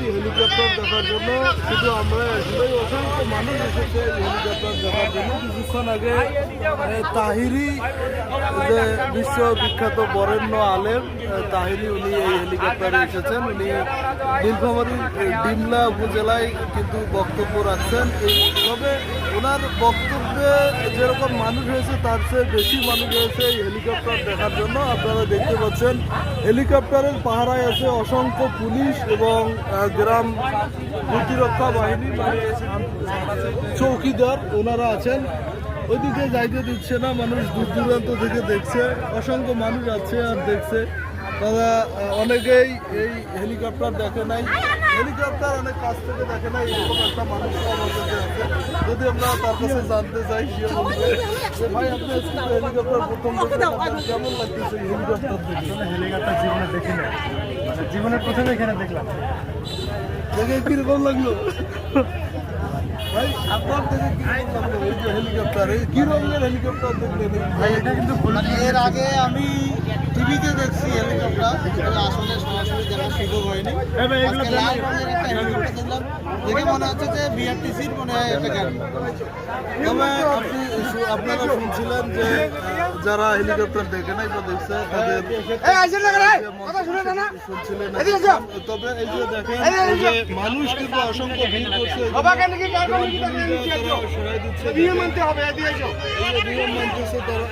এসেছি হেলিকপ্টার দেখার জন্য। শুধু আমরা আসলেই অসংখ্য মানুষ এসেছে হেলিকপ্টার দেখার জন্য। কিছুক্ষণ আগে তাহিরি, যে বিশ্ববিখ্যাত বরেণ্য আলেম তাহিরি, উনি এই হেলিকপ্টারে এসেছেন। উনি নীলফামারীর ডিমলা উপজেলায় কিন্তু বক্তব্য রাখছেন। তবে ওনার বক্তব্যে যেরকম মানুষ হয়েছে তার চেয়ে বেশি মানুষ হয়েছে এই হেলিকপ্টার দেখার জন্য। আপনারা দেখতে পাচ্ছেন হেলিকপ্টারের পাহারায় আছে অসংখ্য পুলিশ এবং গ্রাম প্রতিরক্ষা বাহিনী, মানে চৌকিদার ওনারা আছেন। ওইদিকে যাইতে দিচ্ছে না, মানুষ দূর দূরান্ত থেকে দেখছে, অসংখ্য মানুষ আছে আর দেখছে। তারা অনেকেই এই হেলিকপ্টার দেখে নাই, হেলিকপ্টার অনেক কাছ থেকে দেখে নাই, এরকম একটা মানুষ আমার কাছে আছে। যদি আমরা তার কাছে জানতে চাই, সে বলবে যে ভাই আপনি হেলিকপ্টার প্রথম কেমন লাগতেছে হেলিকপ্টার দেখে? হেলিকপ্টার জীবনে দেখি না, জীবনের প্রথমে এখানে দেখলাম। দেখে কিরকম লাগলো ভাই? আপনার দেখে কিরকম লাগলো এই যে হেলিকপ্টার? কি রঙের হেলিকপ্টার দেখলেন ভাই? এটা কিন্তু এর আগে আমি টিভিতে দেখছি হেলিকপ্টার, আসলে সরাসরি দেখার সুযোগ হয়নি। আজকে লাল রঙের একটা হেলিকপ্টার দেখলাম, দেখে মনে হচ্ছে যে বিআরটিসির মনে হয় একটা গাড়ি। তবে আপনারা শুনছিলেন যে যারা হেলিকপ্টার দেখে নাই বা দেখছে তাদের শুনছিলেন। তবে এই যে দেখেন, এই যে মানুষ কিন্তু অসংখ্য ভিড় করছে, নিয়ম মানতেছে তারা।